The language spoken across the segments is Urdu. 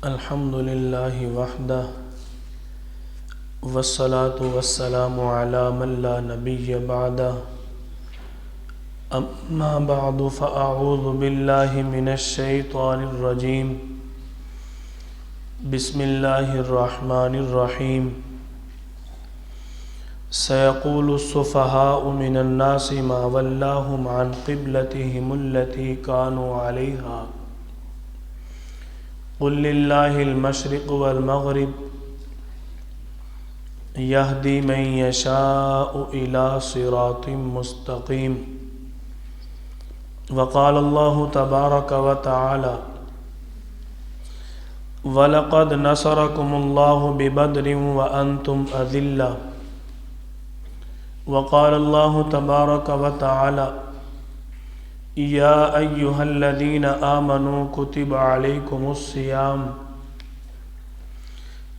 الحمد لله وحده والصلاة والسلام على من لا نبي بعده أما بعد فأعوذ بالله من الشيطان الرجيم بسم الله الرحمن الرحيم سيقول السفهاء من الناس ما ولاهم عن قبلتهم التي كانوا عليها قل لله المشرق والمغرب يهدي من يشاء إلى صراط مستقيم وقال الله تبارك وتعالى وَلَقَدْ نَصَرَكُمُ اللَّهُ بِبَدْرٍ وَأَنْتُمْ أَذِلَّةٌ وقال الله تبارك وتعالى يا أيها الذين آمنوا كتب عليكم الصيام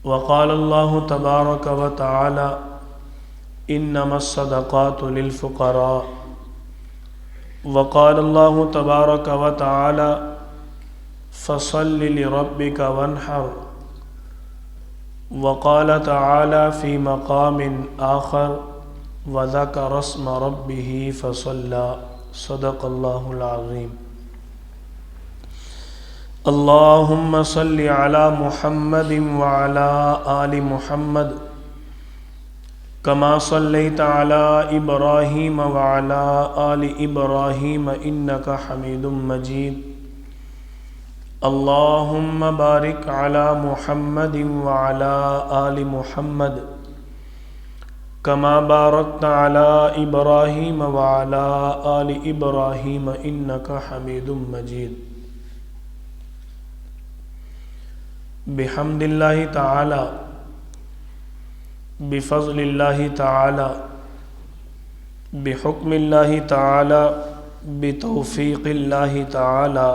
وقال الله تبارك وتعالى إنما الصدقات للفقراء وقال الله تبارك وتعالى فصل لربك وانحر وقال تعالى في مقام آخر وذكر اسم ربه فصلى صدق الله العظيم اللهم صل على محمد وعلى آل محمد كما صليت على إبراهيم وعلى آل إبراهيم إنك حميد مجيد اللهم بارك على محمد وعلى آل محمد كما باركت على إبراهيم وعلى آل إبراهيم إنك حميد مجيد بحمد الله تعالى بفضل الله تعالى بحكم الله تعالى بتوفيق الله تعالى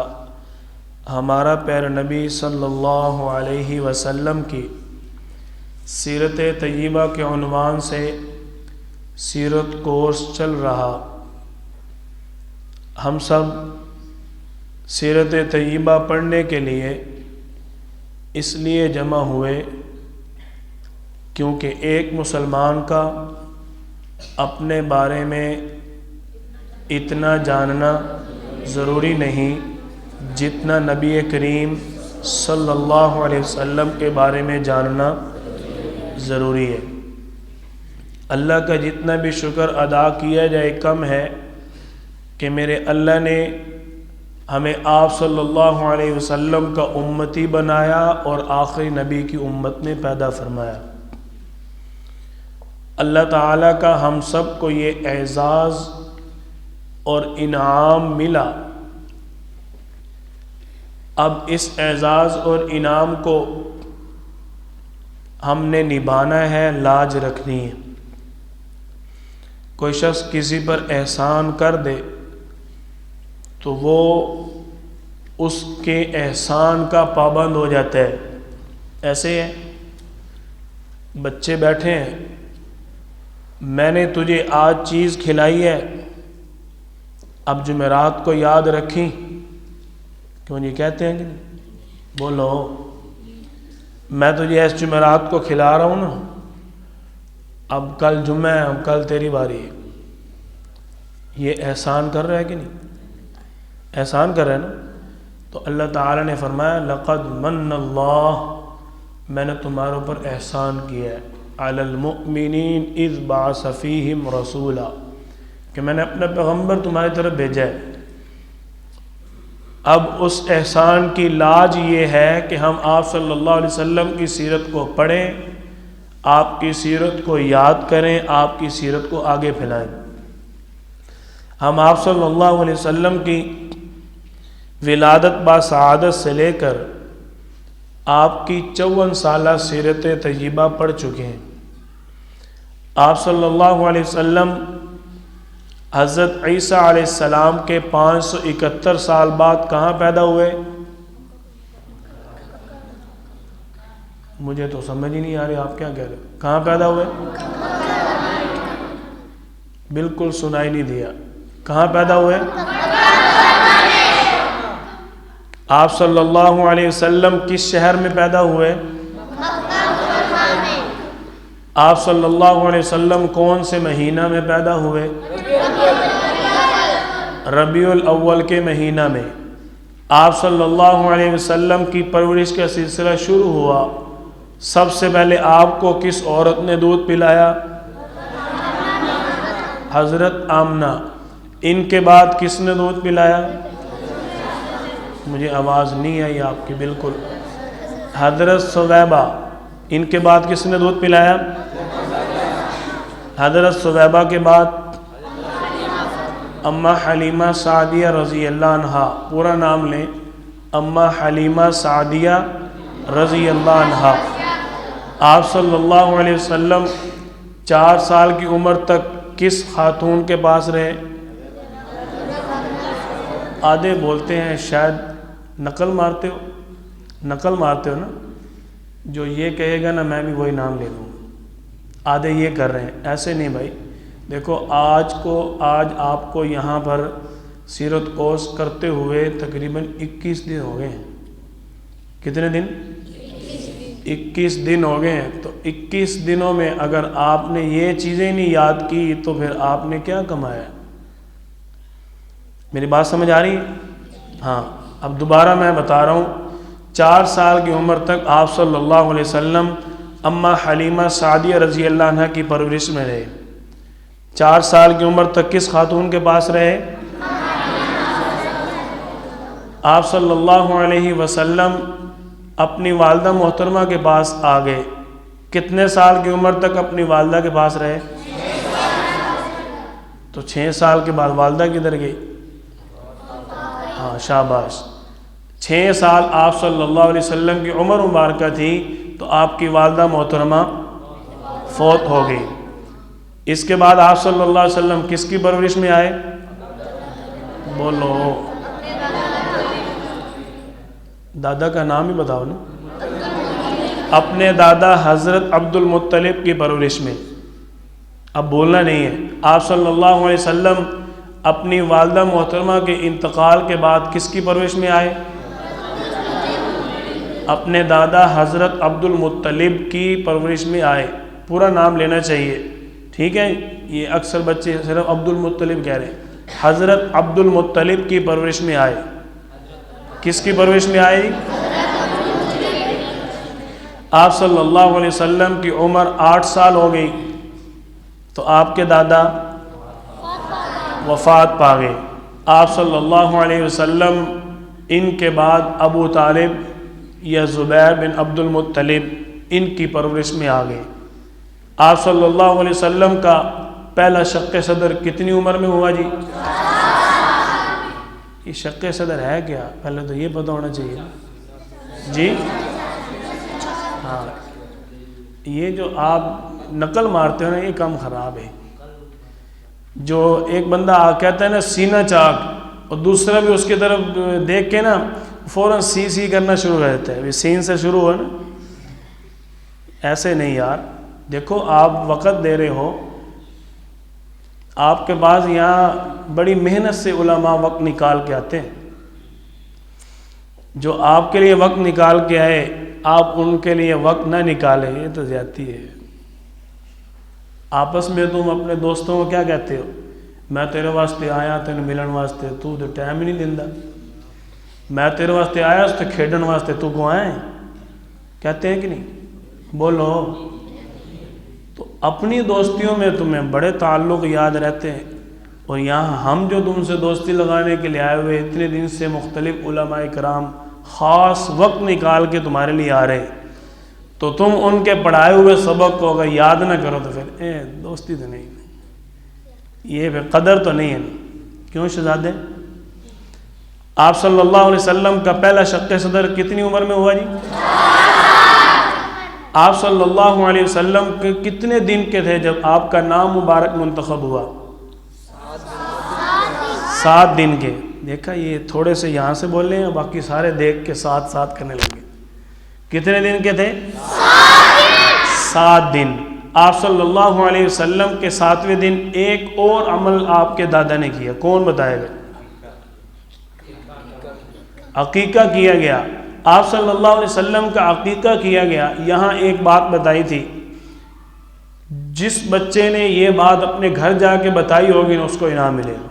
ہمارا پیارا نبی صلی اللہ علیہ وسلم کی سیرت طیبہ کے عنوان سے سیرت کورس چل رہا۔ ہم سب سیرت طیبہ پڑھنے کے لیے اس لیے جمع ہوئے کیونکہ ایک مسلمان کا اپنے بارے میں اتنا جاننا ضروری نہیں جتنا نبی کریم صلی اللہ علیہ وسلم کے بارے میں جاننا ضروری ہے۔ اللہ کا جتنا بھی شکر ادا کیا جائے کم ہے کہ میرے اللہ نے ہمیں آپ صلی اللہ علیہ وسلم کا امتی بنایا اور آخری نبی کی امت میں پیدا فرمایا۔ اللہ تعالیٰ کا ہم سب کو یہ اعزاز اور انعام ملا۔ اب اس اعزاز اور انعام کو ہم نے نبھانا ہے، لاج رکھنی ہے۔ کوئی شخص کسی پر احسان کر دے تو وہ اس کے احسان کا پابند ہو جاتا ہے۔ ایسے ہے بچے بیٹھے ہیں، میں نے تجھے آج چیز کھلائی ہے، اب جمعرات کو یاد رکھی، کیوں جی کہتے ہیں کہ نہیں؟ بولو میں تجھے اس جمعرات کو کھلا رہا ہوں نا، اب کل جمعہ ہے، اب کل تیری باری ہے۔ یہ احسان کر رہا ہے کہ نہیں؟ احسان کر رہا ہے نا۔ تو اللہ تعالیٰ نے فرمایا لقد من اللہ، میں نے تمہارے اوپر احسان کیا ہے، علی المؤمنین اذ بعث فیہم رسولا، کہ میں نے اپنا پیغمبر تمہاری طرف بھیجا ہے۔ اب اس احسان کی لاج یہ ہے کہ ہم آپ صلی اللہ علیہ وسلم کی سیرت کو پڑھیں، آپ کی سیرت کو یاد کریں، آپ کی سیرت کو آگے پھیلائیں۔ ہم آپ صلی اللہ علیہ وسلم کی ولادت با سعادت سے لے کر آپ کی 54 سالہ سیرت طیبہ پڑھ چکے ہیں۔ آپ صلی اللہ علیہ وسلم حضرت عیسیٰ علیہ السلام کے 571 سال بعد کہاں پیدا ہوئے؟ مجھے تو سمجھ ہی نہیں آ رہی آپ کیا کہہ رہے ہیں، کہاں پیدا ہوئے؟ بالکل سنائی نہیں دیا، کہاں پیدا ہوئے؟ آپ صلی اللہ علیہ وسلم کس شہر میں پیدا ہوئے؟ آپ صلی اللہ علیہ وسلم کون سے مہینہ میں پیدا ہوئے؟ ربیع الاول کے مہینہ میں۔ آپ صلی اللہ علیہ وسلم کی پرورش کا سلسلہ شروع ہوا، سب سے پہلے آپ کو کس عورت نے دودھ پلایا؟ حضرت آمنہ۔ ان کے بعد کس نے دودھ پلایا؟ مجھے آواز نہیں آئی آپ کی بالکل۔ حضرت ثویبہ۔ ان کے بعد کس نے دودھ پلایا؟ حضرت ثویبہ کے بعد اماں حلیمہ سعدیہ رضی اللہ عنہا۔ پورا نام لیں، اماں حلیمہ سعدیہ رضی اللہ عنہا۔ آپ صلی اللہ علیہ وسلم 4 سال کی عمر تک کس خاتون کے پاس رہے؟ آدھے بولتے ہیں شاید نقل مارتے ہو نا، جو یہ کہے گا نا میں بھی وہی نام لے لوں۔ آدھے یہ کر رہے ہیں، ایسے نہیں بھائی۔ دیکھو آج آپ کو یہاں پر سیرت کورس کرتے ہوئے تقریباً 21 دن ہو گئے ہیں۔ کتنے دن؟ 21 دن ہو گئے ہیں۔ تو 21 دنوں میں اگر آپ نے یہ چیزیں نہیں یاد کی تو پھر آپ نے کیا کمایا؟ میری بات سمجھ آ رہی ہے؟ ہاں، اب دوبارہ میں بتا رہا ہوں۔ 4 سال کی عمر تک آپ صلی اللہ علیہ وسلم اماں حلیمہ سعدیہ رضی اللہ عنہ کی پرورش میں رہے۔ 4 سال کی عمر تک کس خاتون کے پاس رہے؟ آپ صلی اللہ علیہ وسلم اپنی والدہ محترمہ کے پاس آ گئے۔ کتنے سال کی عمر تک اپنی والدہ کے پاس رہے؟ تو 6 سال کے بعد والدہ کدھر گئی؟ ہاں شاباش۔ 6 سال آپ صلی اللہ علیہ وسلم کی عمر مبارکہ تھی تو آپ کی والدہ محترمہ فوت ہو گئی۔ اس کے بعد آپ صلی اللہ علیہ وسلم کس کی پرورش میں آئے؟ بولو، دادا کا نام ہی بتاؤ نا۔ اپنے دادا حضرت عبد المطلب کی پرورش میں۔ اب بولنا نہیں ہے۔ آپ صلی اللہ علیہ وسلم اپنی والدہ محترمہ کے انتقال کے بعد کس کی پرورش میں آئے؟ اپنے دادا حضرت عبد المطلب کی پرورش میں آئے۔ پورا نام لینا چاہیے، ٹھیک ہے؟ یہ اکثر بچے صرف عبد المطلب کہہ رہے ہیں۔ حضرت عبد المطلب کی پرورش میں آئے۔ کس کی پرورش میں آئی؟ آپ صلی اللہ علیہ وسلم کی عمر 8 سال ہو گئی تو آپ کے دادا وفات پا گئے۔ آپ صلی اللہ علیہ وسلم ان کے بعد ابو طالب یا زبیر بن عبد المطلب ان کی پرورش میں آ گئے۔ آپ صلی اللہ علیہ وسلم کا پہلا شق صدر کتنی عمر میں ہوا جی؟ یہ شق صدر ہے کیا؟ پہلے تو یہ پتہ ہونا چاہیے جی۔ ہاں، یہ جو آپ نقل مارتے ہو نا یہ کام خراب ہے۔ جو ایک بندہ کہتا ہے نا سینہ چاک، اور دوسرا بھی اس کی طرف دیکھ کے نا فوراً سی کرنا شروع کر دیتا ہے، سین سے شروع ہو نا، ایسے نہیں یار۔ دیکھو آپ وقت دے رہے ہو، آپ کے پاس یہاں بڑی محنت سے علماء وقت نکال کے آتے ہیں۔ جو آپ کے لیے وقت نکال کے آئے آپ ان کے لیے وقت نہ نکالیں، یہ تو زیادتی ہے۔ آپس میں تم اپنے دوستوں کو کیا کہتے ہو؟ میں تیرے واسطے آیا تینوں ملن واسطے، تو ٹائم ہی نہیں دیندا۔ میں تیرے واسطے آیا اس تے کھیڈن واسطے، تو کو آئے؟ کہتے ہیں کہ نہیں؟ بولو۔ تو اپنی دوستیوں میں تمہیں بڑے تعلق یاد رہتے ہیں، اور یہاں ہم جو تم سے دوستی لگانے کے لیے آئے ہوئے اتنے دن سے مختلف علماء کرام خاص وقت نکال کے تمہارے لیے آ رہے ہیں، تو تم ان کے پڑھائے ہوئے سبق کو اگر یاد نہ کرو تو پھر دوستی تو نہیں، یہ پھر قدر تو نہیں ہے۔ کیوں شہزادے؟ آپ صلی اللہ علیہ وسلم کا پہلا شق صدر کتنی عمر میں ہوا جی؟ آپ صلی اللہ علیہ وسلم کے کتنے دن کے تھے جب آپ کا نام مبارک منتخب ہوا؟ 7 دن کے۔ دیکھا، یہ تھوڑے سے یہاں سے بول رہے ہیں، باقی سارے دیکھ کے ساتھ کرنے لگے۔ کتنے دن کے تھے؟ 7 دن۔ آپ صلی اللہ علیہ وسلم کے 7ویں دن ایک اور عمل آپ کے دادا نے کیا، کون بتائے گا؟ عقیقہ کیا گیا، آپ صلی اللہ علیہ وسلم کا عقیقہ کیا گیا۔ یہاں ایک بات بتائی تھی، جس بچے نے یہ بات اپنے گھر جا کے بتائی ہوگی نا اس کو انعام ملے گا،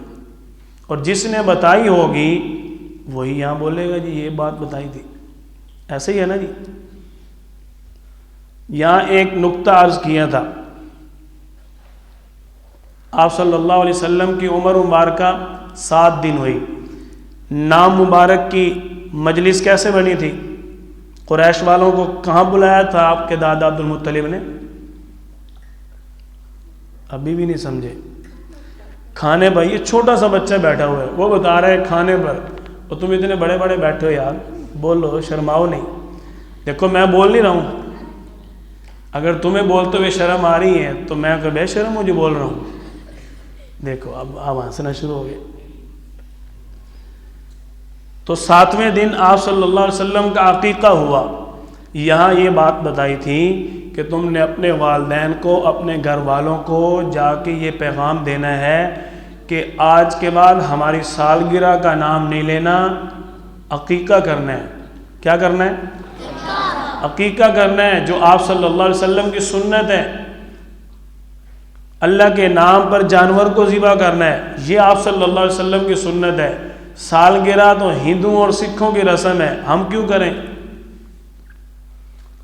اور جس نے بتائی ہوگی وہی یہاں بولے گا جی یہ بات بتائی تھی۔ ایسے ہی ہے نا جی۔ یہاں ایک نقطہ عرض کیا تھا، آپ صلی اللہ علیہ وسلم کی عمر مبارکہ 7 دن ہوئی، نام مبارک کی مجلس کیسے بنی تھی؟ قریش والوں کو کہاں بلایا تھا آپ کے دادا عبد المطلب نے؟ ابھی بھی نہیں سمجھے؟ کھانے پر۔ یہ چھوٹا سا بچہ بیٹھا ہوا ہے، وہ بتا رہا ہے کھانے پر، اور تم اتنے بڑے بڑے بیٹھے ہو، یار بولو، شرماؤ نہیں۔ دیکھو میں بول نہیں رہا ہوں، اگر تمہیں بولتے ہوئے شرم آ رہی ہے تو میں کہ بے شرم مجھے بول رہا ہوں۔ دیکھو اب ہنسنا شروع ہو گئے۔ تو 7ویں دن آپ صلی اللہ علیہ وسلم کا عقیقہ ہوا۔ یہاں یہ بات بتائی تھی کہ تم نے اپنے والدین کو، اپنے گھر والوں کو جا کے یہ پیغام دینا ہے کہ آج کے بعد ہماری سالگرہ کا نام نہیں لینا، عقیقہ کرنا ہے۔ کیا کرنا ہے؟ عقیقہ کرنا ہے، جو آپ صلی اللہ علیہ وسلم کی سنت ہے۔ اللہ کے نام پر جانور کو ذبح کرنا ہے، یہ آپ صلی اللہ علیہ وسلم کی سنت ہے۔ سالگرہ تو ہندوؤں اور سکھوں کی رسم ہے، ہم کیوں کریں؟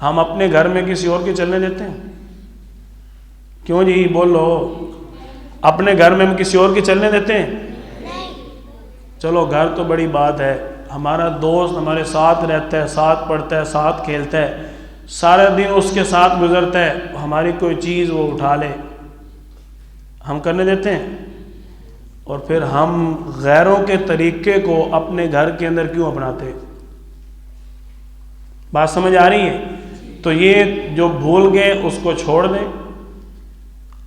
ہم اپنے گھر میں کسی اور کے چلنے دیتے ہیں؟ کیوں جی بولو، اپنے گھر میں ہم کسی اور کے چلنے دیتے ہیں؟ چلو گھر تو بڑی بات ہے، ہمارا دوست ہمارے ساتھ رہتا ہے، ساتھ پڑھتا ہے، ساتھ کھیلتا ہے، سارا دن اس کے ساتھ گزرتا ہے، ہماری کوئی چیز وہ اٹھا لے، ہم کرنے دیتے ہیں؟ اور پھر ہم غیروں کے طریقے کو اپنے گھر کے اندر کیوں اپناتے؟ بات سمجھ آ رہی ہے؟ تو یہ جو بھول گئے اس کو چھوڑ دیں،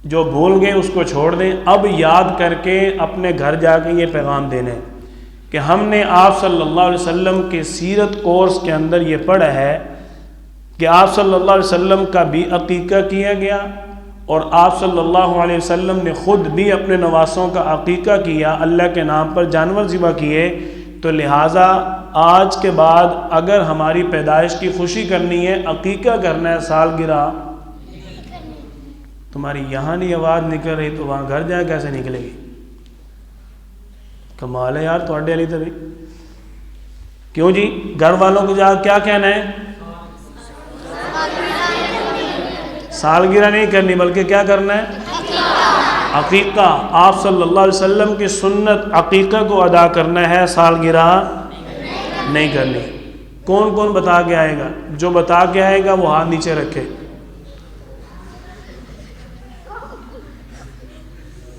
جو بھول گئے اس کو چھوڑ دیں۔ اب یاد کر کے اپنے گھر جا کے یہ پیغام دینے کہ ہم نے آپ صلی اللہ علیہ وسلم کے سیرت کورس کے اندر یہ پڑھا ہے کہ آپ صلی اللہ علیہ وسلم کا بھی عقیقہ کیا گیا، اور آپ صلی اللہ علیہ وسلم نے خود بھی اپنے نواسوں کا عقیقہ کیا، اللہ کے نام پر جانور ذبح کیے۔ تو لہٰذا آج کے بعد اگر ہماری پیدائش کی خوشی کرنی ہے، عقیقہ کرنا ہے، سالگرہ، تمہاری یہاں نہیں آواز نکل رہی تو وہاں گھر جائے کیسے نکلے گی؟ کمال ہے یار تھوڑے علی تبھی۔ کیوں جی؟ گھر والوں کو جا کیا کہنا ہے؟ سالگرہ نہیں کرنی بلکہ کیا کرنا ہے؟ عقیقہ۔ آپ صلی اللہ علیہ وسلم کی سنت عقیقہ کو ادا کرنا ہے، سالگرہ نہیں کرنی۔ کون کون بتا کے آئے گا؟ جو بتا کے آئے گا وہ ہاتھ نیچے رکھے۔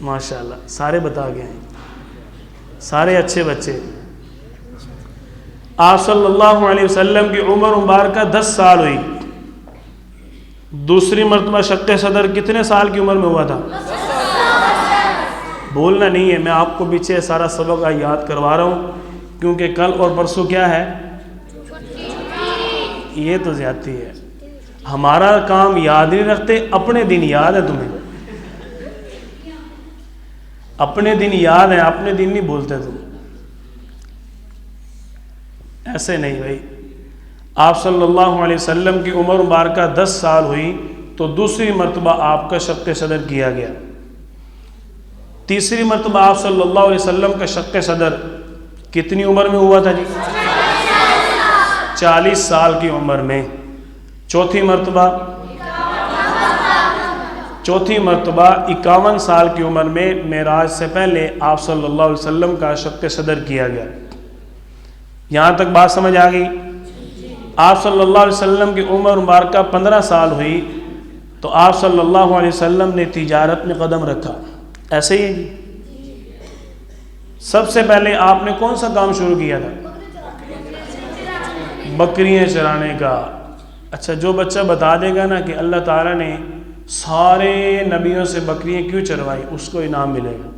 ماشاءاللہ سارے بتا کے آئے، سارے اچھے بچے۔ آپ صلی اللہ علیہ وسلم کی عمر مبارکہ 10 سال ہوئی۔ دوسری مرتبہ شق صدر کتنے سال کی عمر میں ہوا تھا؟ بولنا نہیں ہے، میں آپ کو پیچھے سارا سبق یاد کروا رہا ہوں، کیونکہ کل اور پرسوں کیا ہے؟ یہ تو زیادتی ہے۔ ہمارا کام یاد نہیں رکھتے، اپنے دن یاد ہے تمہیں، اپنے دن یاد ہیں، اپنے دن نہیں بولتے تم، ایسے نہیں بھائی۔ آپ صلی اللہ علیہ وسلم کی عمر مبارکہ 10 سال ہوئی تو دوسری مرتبہ آپ کا شق صدر کیا گیا۔ تیسری مرتبہ آپ صلی اللہ علیہ وسلم کا شق صدر کتنی عمر میں ہوا تھا جی؟ 40 سال کی عمر میں۔ چوتھی مرتبہ 51 سال کی عمر میں معراج سے پہلے آپ صلی اللہ علیہ وسلم کا شق صدر کیا گیا۔ یہاں تک بات سمجھ آ گئی؟ آپ صلی اللہ علیہ وسلم کی عمر مبارکہ 15 سال ہوئی تو آپ صلی اللہ علیہ وسلم نے تجارت میں قدم رکھا۔ ایسے ہی ہے جی؟ سب سے پہلے آپ نے کون سا کام شروع کیا تھا؟ بکریاں چرانے کا۔ اچھا جو بچہ بتا دے گا نا کہ اللہ تعالیٰ نے سارے نبیوں سے بکریاں کیوں چروائی، اس کو انعام ملے گا۔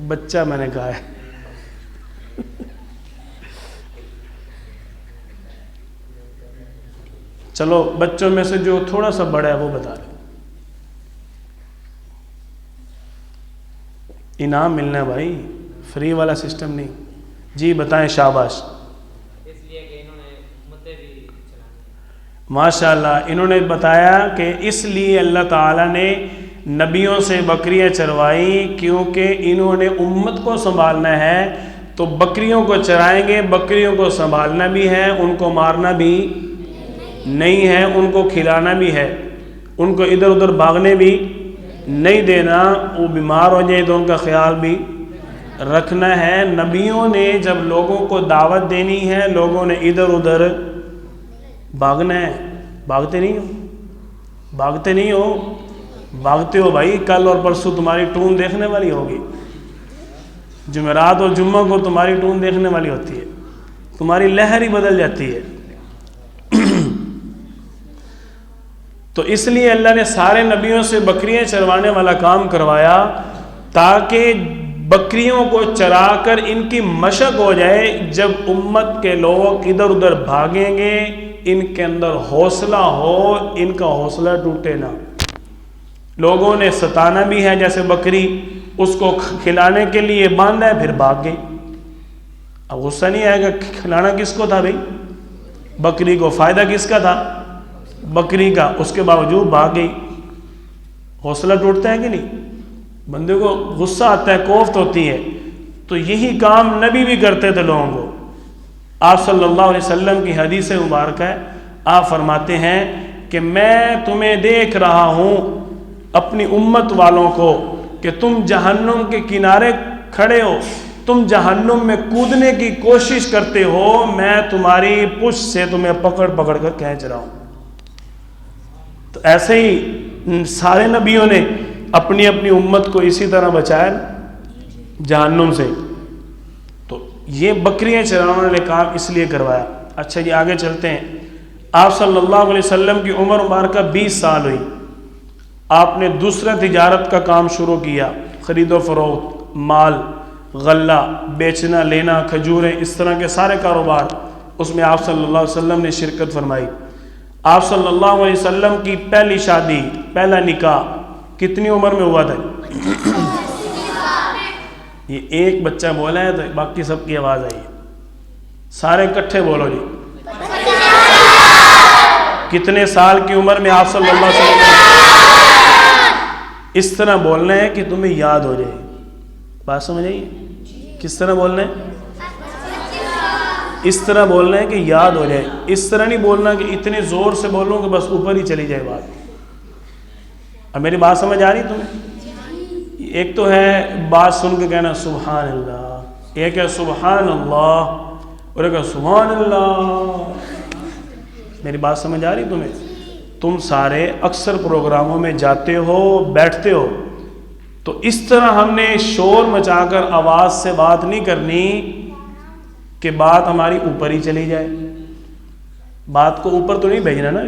بچہ میں نے کہا ہے۔ چلو بچوں میں سے جو تھوڑا سا بڑا ہے وہ بتا دیں۔ انعام ملنا ہے بھائی، فری والا سسٹم نہیں. جی بتائیں. شاباش. اس لیے کہ انہوں نے امتیں بھی چلانی. ماشاء اللہ. انہوں نے بتایا کہ اس لیے اللہ تعالیٰ نے نبیوں سے بکریاں چروائی کیونکہ انہوں نے امت کو سنبھالنا ہے. تو بکریوں کو چرائیں گے، بکریوں کو سنبھالنا بھی ہے، ان کو مارنا بھی نہیں ہے، ان کو کھلانا بھی ہے، ان کو ادھر ادھر بھاگنے بھی نہیں دینا، وہ بیمار ہو جائے تو ان کا خیال بھی رکھنا ہے. نبیوں نے جب لوگوں کو دعوت دینی ہے، لوگوں نے ادھر ادھر بھاگنا ہے. بھاگتے نہیں ہو، بھاگتے نہیں ہو، بھاگتے ہو بھائی. کل اور پرسوں تمہاری ٹون دیکھنے والی ہوگی، جمعرات اور جمعہ کو تمہاری ٹون دیکھنے والی ہوتی ہے، تمہاری لہر ہی بدل جاتی ہے. تو اس لیے اللہ نے سارے نبیوں سے بکریاں چروانے والا کام کروایا تاکہ بکریوں کو چرا کر ان کی مشق ہو جائے. جب امت کے لوگ ادھر ادھر بھاگیں گے ان کے اندر حوصلہ ہو، ان کا حوصلہ ٹوٹے نہ. لوگوں نے ستانا بھی ہے، جیسے بکری اس کو کھلانے کے لیے باندھا ہے پھر بھاگ گئی. اب غصہ نہیں آئے گا، کھلانا کس کو تھا بھائی؟ بکری کو. فائدہ کس کا تھا؟ بکری کا. اس کے باوجود بھاگ گئی. حوصلہ ٹوٹتا ہے کہ نہیں؟ بندے کو غصہ آتا ہے، کوفت ہوتی ہے. تو یہی کام نبی بھی کرتے تھے لوگوں کو. آپ صلی اللہ علیہ وسلم کی حدیث مبارکہ ہے، آپ فرماتے ہیں کہ میں تمہیں دیکھ رہا ہوں اپنی امت والوں کو کہ تم جہنم کے کنارے کھڑے ہو، تم جہنم میں کودنے کی کوشش کرتے ہو، میں تمہاری پشت سے تمہیں پکڑ پکڑ کر کھینچ رہا ہوں. تو ایسے ہی سارے نبیوں نے اپنی اپنی امت کو اسی طرح بچایا جہنم سے. تو یہ بکریاں چرانے والے کام اس لیے کروایا. اچھا جی آگے چلتے ہیں. آپ صلی اللہ علیہ وسلم کی عمر مبارکہ 20 سال ہوئی. آپ نے دوسرا تجارت کا کام شروع کیا، خرید و فروخت، مال غلہ بیچنا لینا، کھجوریں، اس طرح کے سارے کاروبار، اس میں آپ صلی اللہ علیہ وسلم نے شرکت فرمائی. آپ صلی اللہ علیہ وسلم کی پہلی شادی، پہلا نکاح کتنی عمر میں ہوا تھا؟ یہ ایک بچہ بولا ہے تو باقی سب کی آواز آئی ہے. سارے اکٹھے بولو جی. کتنے سال کی عمر میں آپ صلی اللہ علیہ وسلم؟ اس طرح بولنا ہے کہ تمہیں یاد ہو جائے. بات سمجھ آئی؟ کس طرح بولنا ہے؟ اس طرح بولنا ہے کہ یاد ہو جائے. اس طرح نہیں بولنا کہ اتنے زور سے بولوں کہ بس اوپر ہی چلی جائے بات. اب میری بات سمجھ آ رہی تمہیں؟ ایک تو ہے بات سن کے کہنا سبحان اللہ، ایک ہے سبحان اللہ اور ایک ہے سبحان اللہ. میری بات سمجھ آ رہی تمہیں؟ تم سارے اکثر پروگراموں میں جاتے ہو، بیٹھتے ہو، تو اس طرح ہم نے شور مچا کر آواز سے بات نہیں کرنی کہ بات ہماری اوپر ہی چلی جائے. بات کو اوپر تو نہیں بھیجنا نا.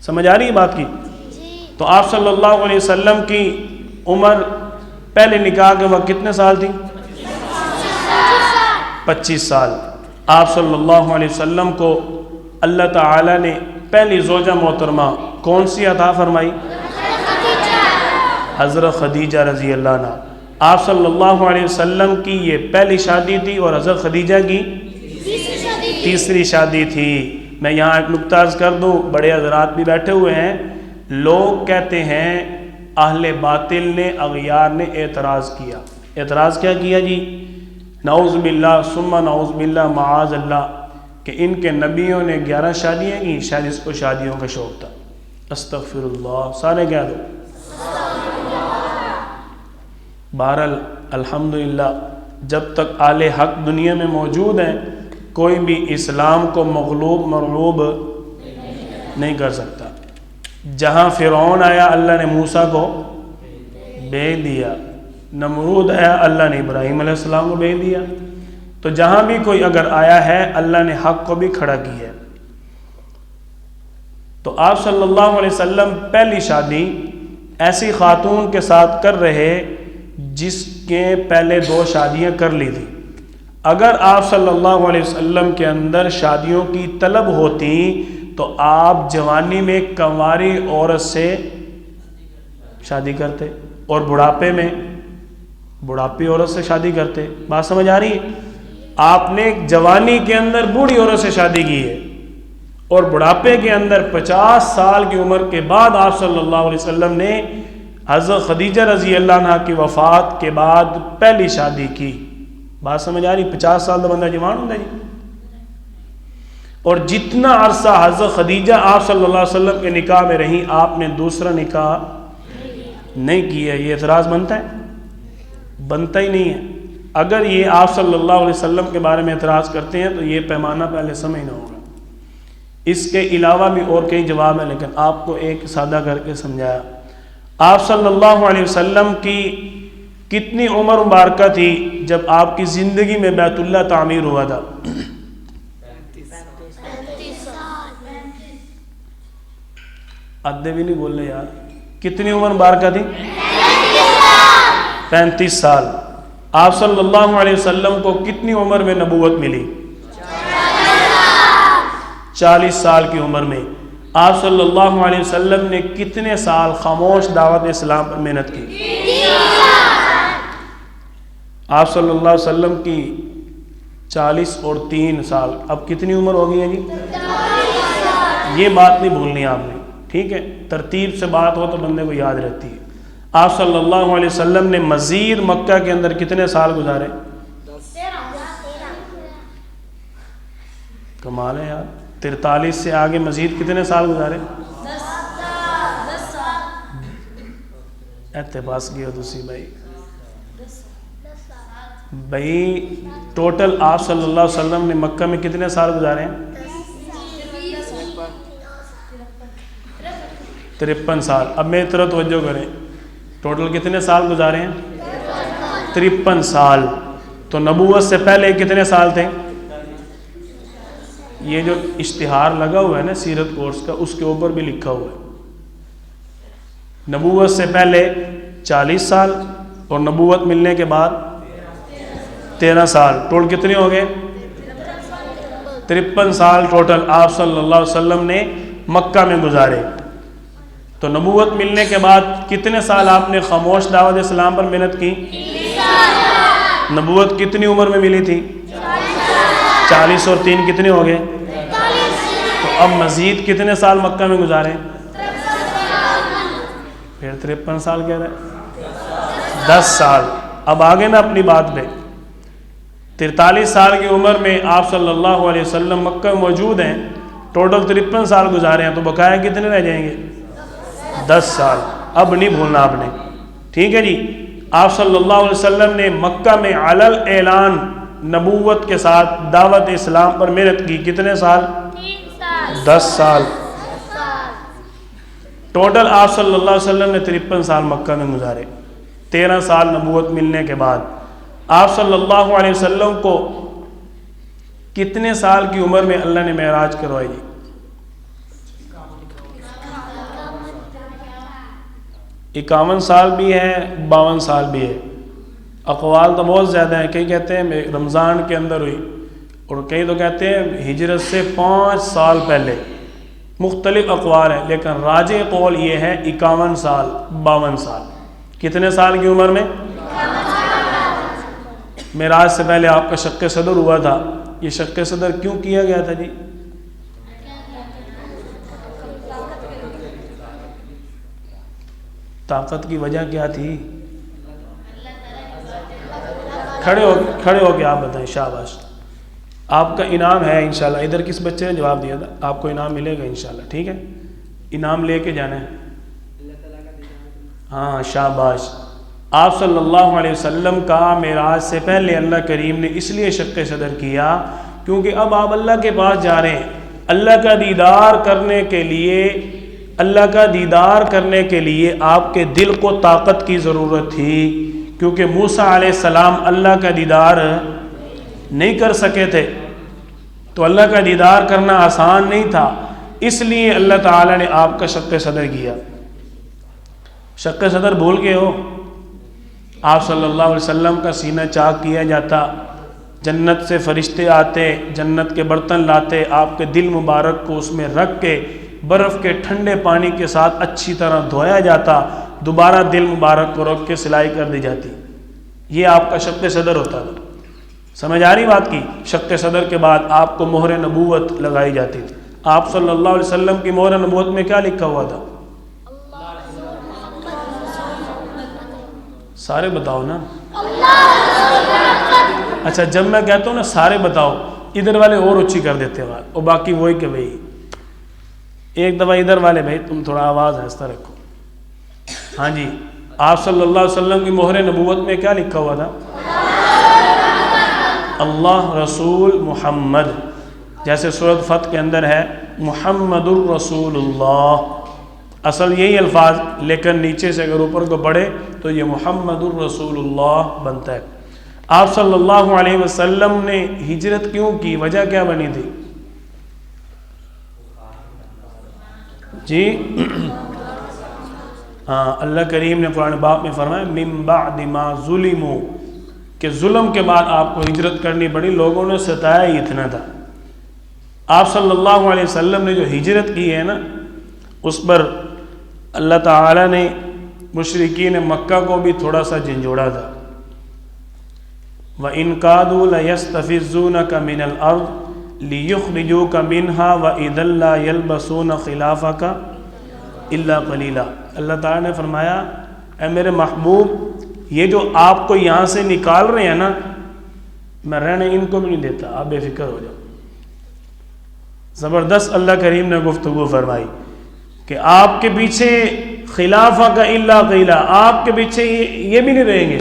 سمجھ آ رہی ہے بات کی؟ تو آپ صلی اللہ علیہ وسلم کی عمر پہلے نکاح کے وقت کتنے سال تھی؟ 25 سال. آپ صلی اللہ علیہ وسلم کو اللہ تعالی نے پہلی زوجہ محترمہ کون سی عطا فرمائی؟ حضرت خدیجہ رضی اللہ عنہ. آپ صلی اللہ علیہ وسلم کی یہ پہلی شادی تھی اور حضرت خدیجہ کی تیسری شادی تھی. میں یہاں ایک نکتہ عرض کر دوں، بڑے حضرات بھی بیٹھے ہوئے ہیں. لوگ کہتے ہیں اہل باطل نے، اغیار نے اعتراض کیا. اعتراض کیا کیا جی؟ نعوذ باللہ ثم نعوذ باللہ معاذ اللہ کہ ان کے نبیوں نے 11 شادیاں کی، شاید اس کو شادیوں کا شوق تھا. استغفر اللہ. سارے کہہ دو. بہرحال الحمدللہ جب تک اہل حق دنیا میں موجود ہیں کوئی بھی اسلام کو مغلوب مرغوب نہیں کر سکتا. جہاں فرعون آیا اللہ نے موسیٰ کو بھیج دیا، نمرود آیا اللہ نے ابراہیم علیہ السلام کو بھیج دیا. تو جہاں بھی کوئی اگر آیا ہے اللہ نے حق کو بھی کھڑا کیا ہے. تو آپ صلی اللہ علیہ وسلم پہلی شادی ایسی خاتون کے ساتھ کر رہے جس کے پہلے 2 شادیاں کر لی تھی. اگر آپ صلی اللہ علیہ وسلم کے اندر شادیوں کی طلب ہوتی تو آپ جوانی میں کنواری عورت سے شادی کرتے اور بڑھاپے میں بڑھاپی عورت سے شادی کرتے. بات سمجھ آ رہی ہے؟ آپ نے جوانی کے اندر بوڑھی عورت سے شادی کی ہے اور بڑھاپے کے اندر 50 سال کی عمر کے بعد آپ صلی اللہ علیہ وسلم نے حضرت خدیجہ رضی اللہ عنہا کی وفات کے بعد پہلی شادی کی. بات سمجھ آ رہی؟ 50 سال کا بندہ جوان ہوتا ہے جی. اور جتنا عرصہ حضرت خدیجہ آپ صلی اللہ علیہ وسلم کے نکاح میں رہیں آپ نے دوسرا نکاح نہیں کیا. یہ اعتراض بنتا ہے؟ بنتا ہی نہیں ہے. اگر یہ آپ صلی اللہ علیہ وسلم کے بارے میں اعتراض کرتے ہیں تو یہ پیمانہ پہلے سمجھنا ہوگا. اس کے علاوہ بھی اور کئی جواب ہیں لیکن آپ کو ایک سادہ کر کے سمجھایا. آپ صلی اللہ علیہ وسلم کی کتنی عمر مبارکہ تھی جب آپ کی زندگی میں بیت اللہ تعمیر ہوا تھا؟ آدھے بھی نہیں بول رہے یار. کتنی عمر مبارکہ تھی؟ 35 سال. آپ صلی اللہ علیہ وسلم کو کتنی عمر میں نبوت ملی؟ 40 سال کی عمر میں. آپ صلی اللہ علیہ وسلم نے کتنے سال خاموش دعوت اسلام پر محنت کی؟ آپ صلی اللہ علیہ وسلم کی 40 اور 3 سال. اب کتنی عمر ہو گئی ہے جی؟ یہ بات نہیں بھولنی آپ نے، ٹھیک ہے؟ ترتیب سے بات ہو تو بندے کو یاد رہتی ہے. آپ صلی اللہ علیہ وسلم نے مزید مکہ کے اندر کتنے سال گزارے؟ کمال ہے یار. 43 سے آگے مزید کتنے سال گزارے؟ 10 اعتباس گیا دوسری بھائی ٹوٹل آپ صلی اللہ علیہ وسلم نے مکہ میں کتنے سال گزارے ہیں؟ 53 سال. اب میری طرف توجہ کریں، ٹوٹل کتنے سال گزارے ہیں؟ 53 سال. تو نبوت سے پہلے کتنے سال تھے؟ یہ جو اشتہار لگا ہوا ہے نا سیرت کورس کا، اس کے اوپر بھی لکھا ہوا ہے نبوت سے پہلے 40 سال اور نبوت ملنے کے بعد 13 سال. ٹوٹل کتنے ہو گئے؟ 53 سال ٹوٹل آپ صلی اللہ علیہ وسلم نے مکہ میں گزارے. تو نبوت ملنے کے بعد کتنے سال آپ نے خاموش دعوت اسلام پر محنت کی؟ نبوت کتنی عمر میں ملی تھی؟ 40 اور 3 کتنے ہو گئے؟ تو اب مزید کتنے سال مکہ میں گزارے؟ پھر 53 سال کہہ رہے 10 سال. اب آگے نا اپنی بات پہ. 43 سال کی عمر میں آپ صلی اللہ علیہ وسلم مکہ میں موجود ہیں، ٹوٹل 53 سال گزارے ہیں، تو بقایا کتنے رہ جائیں گے؟ 10 سال. اب نہیں بھولنا آپ نے، ٹھیک ہے جی. آپ صلی اللہ علیہ وسلم نے مکہ میں علل اعلان نبوت کے ساتھ دعوت اسلام پر محنت کی. کتنے سال؟ 10 سال. ٹوٹل آپ صلی اللہ علیہ وسلم نے 53 سال مکہ میں گزارے. 13 سال نبوت ملنے کے بعد آپ صلی اللہ علیہ وسلم کو کتنے سال کی عمر میں اللہ نے معراج کروائی؟ 51 سال بھی ہے، 52 سال بھی ہے. اقوال تو بہت زیادہ ہیں. کئی کہتے ہیں رمضان کے اندر ہوئی اور کئی تو کہتے ہیں ہجرت سے 5 سال پہلے. مختلف اقوال ہیں لیکن راجح قول یہ ہے 51 سال 52 سال. کتنے سال کی عمر میں؟ معراج سے پہلے آپ کا شق صدر ہوا تھا. یہ شق صدر کیوں کیا گیا تھا جی؟ طاقت کی وجہ کیا تھی؟ کھڑے ہو کے آپ بتائیں. شاباش. آپ کا انعام ہے انشاءاللہ. ادھر کس بچے نے جواب دیا تھا؟ آپ کو انعام ملے گا انشاءاللہ، ٹھیک ہے؟ انعام لے کے جانا ہے. ہاں شاباش. آپ صلی اللہ علیہ وسلم کا معراج سے پہلے اللہ کریم نے اس لیے شق صدر کیا کیونکہ اب آپ اللہ کے پاس جا رہے ہیں. اللہ کا دیدار کرنے کے لیے آپ کے دل کو طاقت کی ضرورت تھی کیونکہ موسیٰ علیہ السلام اللہ کا دیدار نہیں کر سکے تھے. تو اللہ کا دیدار کرنا آسان نہیں تھا، اس لیے اللہ تعالیٰ نے آپ کا شق صدر کیا. شق صدر بھول گئے ہو؟ آپ صلی اللہ علیہ وسلم کا سینہ چاک کیا جاتا، جنت سے فرشتے آتے، جنت کے برتن لاتے، آپ کے دل مبارک کو اس میں رکھ کے برف کے ٹھنڈے پانی کے ساتھ اچھی طرح دھویا جاتا، دوبارہ دل مبارک کو رکھ کے سلائی کر دی جاتی. یہ آپ کا شق صدر ہوتا تھا. سمجھ آ رہی بات کی؟ شق صدر کے بعد آپ کو مہر نبوت لگائی جاتی تھی. آپ صلی اللہ علیہ وسلم کی مہر نبوت میں کیا لکھا ہوا تھا؟ سارے بتاؤ نا. اچھا جب میں کہتا ہوں نا سارے بتاؤ، ادھر والے اور اونچی کر دیتے ہیں اور باقی وہی کہ بھائی ایک دفعہ ادھر والے بھائی تم تھوڑا آواز آہستہ رکھو. ہاں جی، آپ صلی اللہ علیہ وسلم کی مہر نبوت میں کیا لکھا ہوا تھا؟ اللہ رسول محمد. جیسے سورۃ فتح کے اندر ہے محمد الرسول اللہ، اصل یہی الفاظ، لیکن نیچے سے اگر اوپر کو پڑھے تو یہ محمد الرسول اللہ بنتا ہے. آپ صلی اللہ علیہ وسلم نے ہجرت کیوں کی؟ وجہ کیا بنی تھی؟ جی ہاں، اللہ کریم نے قرآن پاک میں فرمایا من بعد ما ظلموا، کہ ظلم کے بعد آپ کو ہجرت کرنی پڑی، لوگوں نے ستایا ہی اتنا تھا. آپ صلی اللہ علیہ وسلم نے جو ہجرت کی ہے نا، اس پر اللہ تعالیٰ نے مشرکین مکہ کو بھی تھوڑا سا جھنجھوڑا تھا. وَإِن كَادُوا لَيَسْتَفِزُّونَكَ مِنَ الْأَرْضِ لِيُخْرِجُوكَ مِنْهَا وَإِذًا لَا يَلْبَسُونَ خِلَافَكَ إِلَّا قَلِيلًا. اللہ تعالیٰ نے فرمایا اے میرے محبوب، یہ جو آپ کو یہاں سے نکال رہے ہیں نا، میں رہنے ان کو بھی نہیں دیتا، آپ بے فکر ہو جاؤ. زبردست اللہ کریم نے گفتگو فرمائی کہ آپ کے پیچھے خلافہ کا الا قیلا، آپ کے پیچھے یہ بھی نہیں رہیں گے.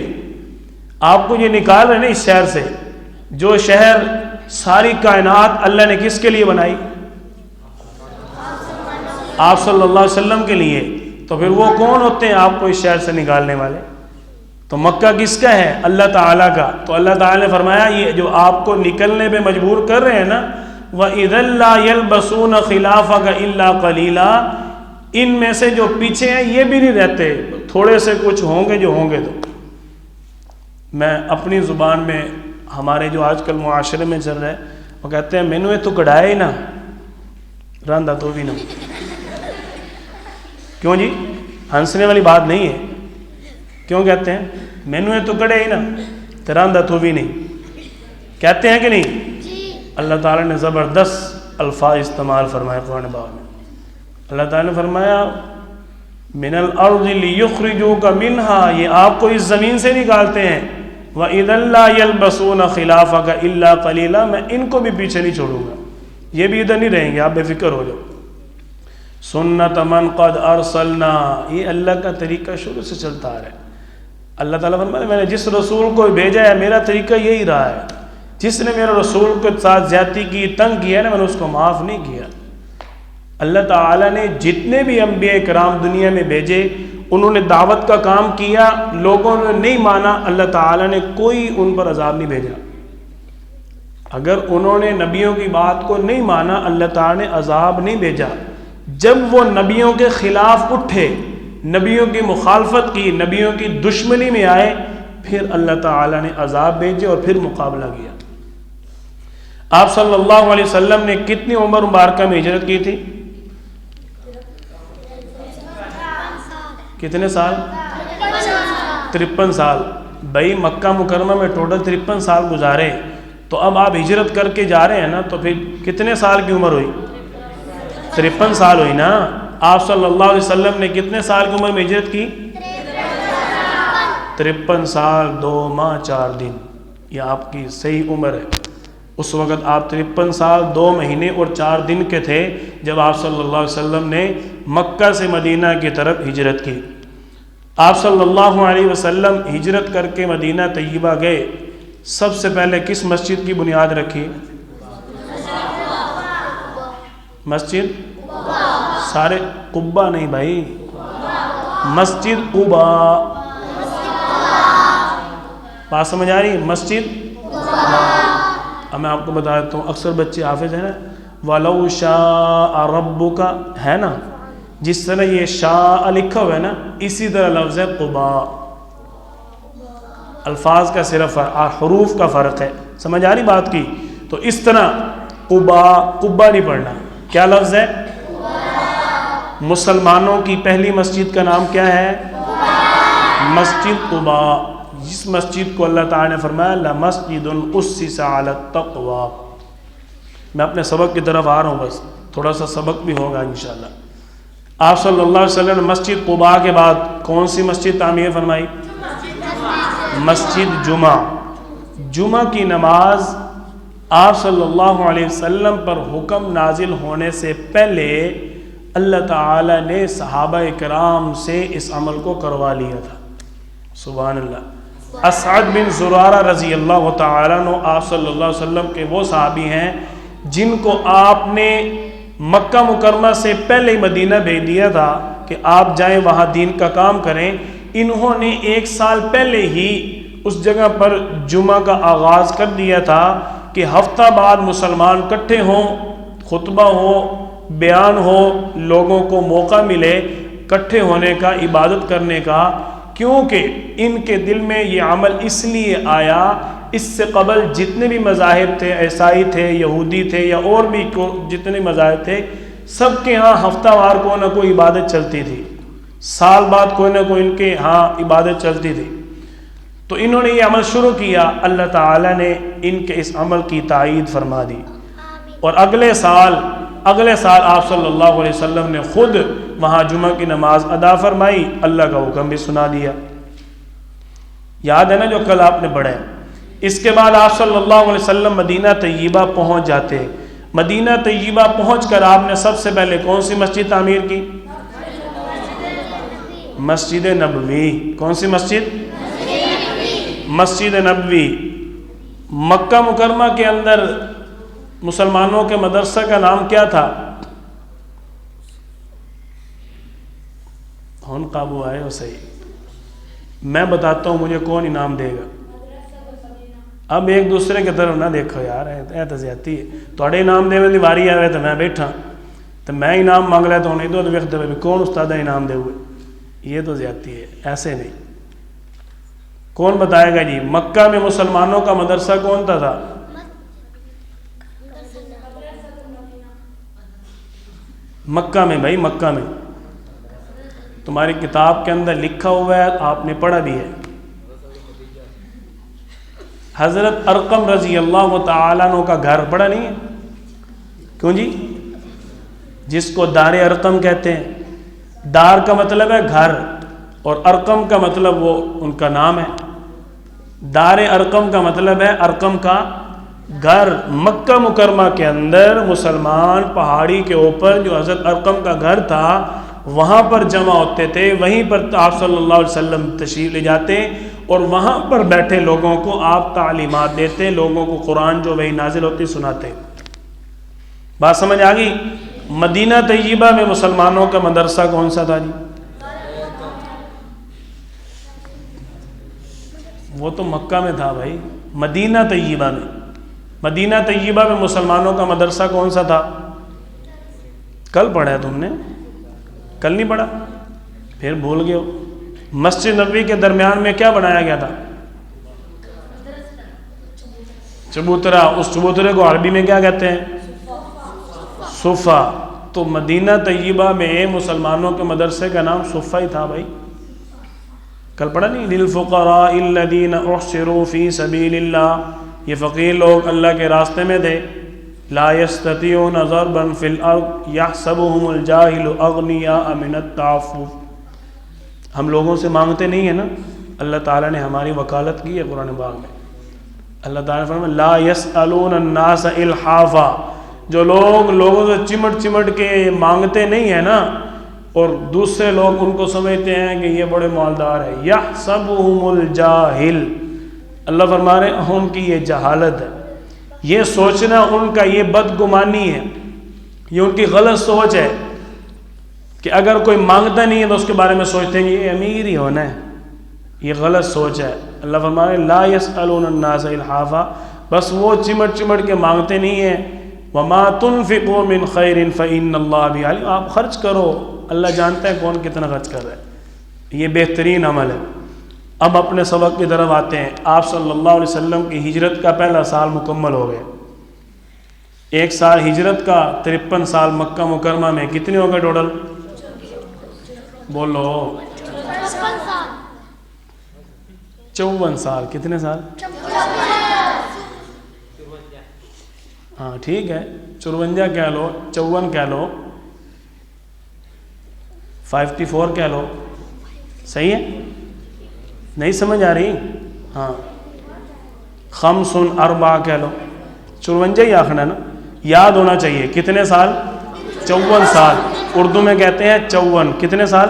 آپ کو یہ نکال رہے ہیں اس شہر سے، جو شہر ساری کائنات اللہ نے کس کے لیے بنائی؟ آپ صلی اللہ علیہ وسلم کے لیے. تو پھر وہ کون ہوتے ہیں آپ کو اس شہر سے نکالنے والے؟ تو مکہ کس کا ہے؟ اللہ تعالیٰ کا. تو اللہ تعالیٰ نے فرمایا یہ جو آپ کو نکلنے پہ مجبور کر رہے ہیں نا، وَإِذًا لَا يَلْبَسُونَ خِلَافَكَ إِلَّا قَلِيلًا، ان میں سے جو پیچھے ہیں یہ بھی نہیں رہتے، تھوڑے سے کچھ ہوں گے جو ہوں گے. تو میں اپنی زبان میں، ہمارے جو آج کل معاشرے میں چل رہا ہے، وہ کہتے ہیں مینو یہ تو کڑائے ہی نا راندہ تو بھی نہ. کیوں جی؟ ہنسنے والی بات نہیں ہے. کیوں کہتے ہیں مینو یہ تو کڑے ہی نا راندہ تو بھی نہیں؟ کہتے ہیں کہ نہیں؟ اللہ تعالیٰ نے زبردست الفاظ استعمال فرمائے قرآن پاک میں. اللہ تعالیٰ نے فرمایا من الارض لیخرجوک منہا، یہ آپ کو اس زمین سے نکالتے ہیں. وَإِذًا لَا يَلْبَسُونَ خِلَافَكَ إِلَّا قَلِيلًا، میں ان کو بھی پیچھے نہیں چھوڑوں گا، یہ بھی ادھر نہیں رہیں گے، آپ بے فکر ہو جاؤ. سنت من قد ارسلنا، یہ اللہ کا طریقہ شروع سے چلتا آ رہا ہے. اللہ تعالیٰ فرماتا ہے میں نے جس رسول کو بھیجا ہے میرا طریقہ یہی رہا ہے. جس نے میرے رسول کے ساتھ زیادتی کی، تنگ کیا ہے نا، میں نے اس کو معاف نہیں کیا. اللہ تعالیٰ نے جتنے بھی انبیاء کرام دنیا میں بھیجے، انہوں نے دعوت کا کام کیا، لوگوں نے نہیں مانا، اللہ تعالیٰ نے کوئی ان پر عذاب نہیں بھیجا. اگر انہوں نے نبیوں کی بات کو نہیں مانا، اللہ تعالیٰ نے عذاب نہیں بھیجا. جب وہ نبیوں کے خلاف اٹھے، نبیوں کی مخالفت کی، نبیوں کی دشمنی میں آئے، پھر اللہ تعالیٰ نے عذاب بھیجے اور پھر مقابلہ کیا. آپ صلی اللہ علیہ وسلم نے کتنی عمر مبارکہ میں ہجرت کی تھی؟ کتنے سال؟ 53 سال. بھائی مکہ مکرمہ میں ٹوٹل 53 سال گزارے، تو اب آپ ہجرت کر کے جا رہے ہیں نا، تو پھر کتنے سال کی عمر ہوئی؟ 53 سال ہوئی نا. آپ صلی اللہ علیہ وسلم نے کتنے سال کی عمر میں ہجرت کی؟ 53 سال 2 ماہ 4 دن، یہ آپ کی صحیح عمر ہے. اس وقت آپ 53 سال 2 مہینے اور 4 دن کے تھے جب آپ صلی اللہ علیہ وسلم نے مکہ سے مدینہ کی طرف ہجرت کی. آپ صلی اللہ علیہ وسلم ہجرت کر کے مدینہ طیبہ گئے، سب سے پہلے کس مسجد کی بنیاد رکھی؟ مسجد سارے قبا نہیں بھائی، مسجد قبا. بات سمجھ آ رہی؟ مسجد. اب میں آپ کو بتا دیتا ہوں، اکثر بچے حافظ ہیں نا، وَلَوْ شَاءَ رَبُّكَ ہے نا، جس طرح یہ شاء لکھا ہوا ہے نا، اسی طرح لفظ ہے قبا. الفاظ کا صرف حروف کا فرق ہے. سمجھ آ رہی بات کی؟ تو اس طرح قبا، قبا نہیں پڑھنا. کیا لفظ ہے؟ مسلمانوں کی پہلی مسجد کا نام کیا ہے؟ مسجد قبا. جس مسجد کو اللہ تعالیٰ نے فرمایا لمسجد اسس علی التقوی. میں اپنے سبق کی طرف آ رہا ہوں، بس تھوڑا سا سبق بھی ہوگا انشاءاللہ. آپ صلی اللہ علیہ وسلم نے مسجد قباء کے بعد کون سی مسجد تعمیر فرمائی؟ مسجد جمعہ. جمعہ کی نماز آپ صلی اللہ علیہ وسلم پر حکم نازل ہونے سے پہلے اللہ تعالیٰ نے صحابہ کرام سے اس عمل کو کروا لیا تھا. سبحان اللہ. اسعد بن زرارہ رضی اللہ تعالیٰ عنہ آپ صلی اللہ علیہ وسلم کے وہ صحابی ہیں جن کو آپ نے مکہ مکرمہ سے پہلے ہی مدینہ بھیج دیا تھا کہ آپ جائیں وہاں دین کا کام کریں. انہوں نے 1 سال پہلے ہی اس جگہ پر جمعہ کا آغاز کر دیا تھا کہ ہفتہ بعد مسلمان اکٹھے ہوں، خطبہ ہو، بیان ہو، لوگوں کو موقع ملے اکٹھے ہونے کا، عبادت کرنے کا. کیونکہ ان کے دل میں یہ عمل اس لیے آیا، اس سے قبل جتنے بھی مذاہب تھے، عیسائی تھے، یہودی تھے یا اور بھی جتنے مذاہب تھے، سب کے ہاں ہفتہ وار کوئی نہ کوئی عبادت چلتی تھی، سال بعد کوئی نہ کوئی ان کے ہاں عبادت چلتی تھی. تو انہوں نے یہ عمل شروع کیا، اللہ تعالیٰ نے ان کے اس عمل کی تائید فرما دی. اور اگلے سال آپ صلی اللہ علیہ وسلم نے خود وہاں جمعہ کی نماز ادا فرمائی، اللہ کا حکم بھی سنا دیا. یاد ہے نا جو کل آپ نے پڑھا ہے. اس کے بعد آپ صلی اللہ علیہ وسلم مدینہ طیبہ پہنچ جاتے. مدینہ طیبہ پہنچ کر آپ نے سب سے پہلے کون سی مسجد تعمیر کی؟ مسجد نبوی. کون سی مسجد؟ مسجد نبوی. مکہ مکرمہ کے اندر مسلمانوں کے مدرسہ کا نام کیا تھا؟ ہون قابو آئے ہو صحیح. میں بتاتا ہوں مجھے کون انعام دے گا. اب ایک دوسرے کی طرف نہ دیکھو یار، اے تو زیادتی ہے. تھوڑے انعام دے میں واری آئے تو میں بیٹھا تو میں انعام مانگ رہا تو نہیں دو وقت کون استاد انعام دے ہوئے. یہ تو زیادتی ہے، ایسے نہیں. کون بتائے گا جی مکہ میں مسلمانوں کا مدرسہ کون تھا؟ مکہ میں. بھائی مکہ میں تمہاری کتاب کے اندر لکھا ہوا ہے، آپ نے پڑھا بھی ہے. حضرت ارقم رضی اللہ تعالیٰ عنہ کا گھر پڑھا نہیں ہے؟ کیوں جی؟ جس کو دار ارقم کہتے ہیں. دار کا مطلب ہے گھر اور ارقم کا مطلب وہ ان کا نام ہے. دار ارقم کا مطلب ہے ارقم کا گھر. مکہ مکرمہ کے اندر مسلمان پہاڑی کے اوپر جو حضرت ارقم کا گھر تھا وہاں پر جمع ہوتے تھے. وہیں پر آپ صلی اللہ علیہ وسلم تشریف لے جاتے اور وہاں پر بیٹھے لوگوں کو آپ تعلیمات دیتے، لوگوں کو قرآن جو وہی نازل ہوتی سناتے. بات سمجھ آ گئی؟ مدینہ طیبہ میں مسلمانوں کا مدرسہ کون سا تھا جی؟ وہ تو مکہ میں تھا بھائی. مدینہ طیبہ میں، مدینہ طیبہ میں مسلمانوں کا مدرسہ کون سا تھا؟ کل پڑھا ہے تم نے؟ کل نہیں پڑھا؟ پھر بھول گئے ہو. مسجد نبوی کے درمیان میں کیا بنایا گیا تھا؟ چبوترا. اس چبوترے کو عربی میں کیا کہتے ہیں؟ صفہ. تو مدینہ طیبہ میں مسلمانوں کے مدرسے کا نام صفہ ہی تھا بھائی. کل پڑھا نہیں؟ للفقراء الذین احصروا فی سبیل اللہ. یہ فقیر لوگ اللہ کے راستے میں تھے. لا یستطیعون ضربا فی الارض یحسبهم الجاہل اغنیاء من التعفف. ہم لوگوں سے مانگتے نہیں ہیں نا، اللہ تعالیٰ نے ہماری وکالت کی ہے قرآن پاک میں. اللہ تعالیٰ نے فرمایا لا یسألون الناس الحافا. جو لوگ لوگوں سے چمٹ چمٹ کے مانگتے نہیں ہیں نا اور دوسرے لوگ ان کو سمجھتے ہیں کہ یہ بڑے مالدار ہیں. یحسبهم الجاہل. اللہ فرما رہے ہیں ان کی یہ جہالت ہے، یہ سوچنا ان کا یہ بدگمانی ہے، یہ ان کی غلط سوچ ہے کہ اگر کوئی مانگتا نہیں ہے تو اس کے بارے میں سوچتے ہیں یہ امیر ہی ہونا ہے. یہ غلط سوچ ہے. اللہ فرما رہے ہیں لا یسألون الناس الحافا. بس وہ چمٹ چمٹ کے مانگتے نہیں ہیں. وما تنفقوا من خیر فإن اللہ بہ علیم. آپ خرچ کرو، اللہ جانتا ہے کون کتنا خرچ کر رہا ہے. یہ بہترین عمل ہے. اب اپنے سبق کی طرف آتے ہیں. آپ صلی اللہ علیہ وسلم کی ہجرت کا پہلا سال مکمل ہو گئے. 1 سال ہجرت کا، 53 سال مکہ مکرمہ میں. کتنے ہو گئے ٹوٹل؟ بولو. 54 سال. کتنے سال؟ 54. ہاں ٹھیک ہے، 54 کہہ لو، 54 کہہ لو، 54 کہہ لو، صحیح ہے؟ نہیں سمجھ آ رہی؟ ہاں 54 کہہ لو، 54 ہی آخر ہے نا، یاد ہونا چاہیے. کتنے سال؟ 54 سال. اردو میں کہتے ہیں 54. کتنے سال؟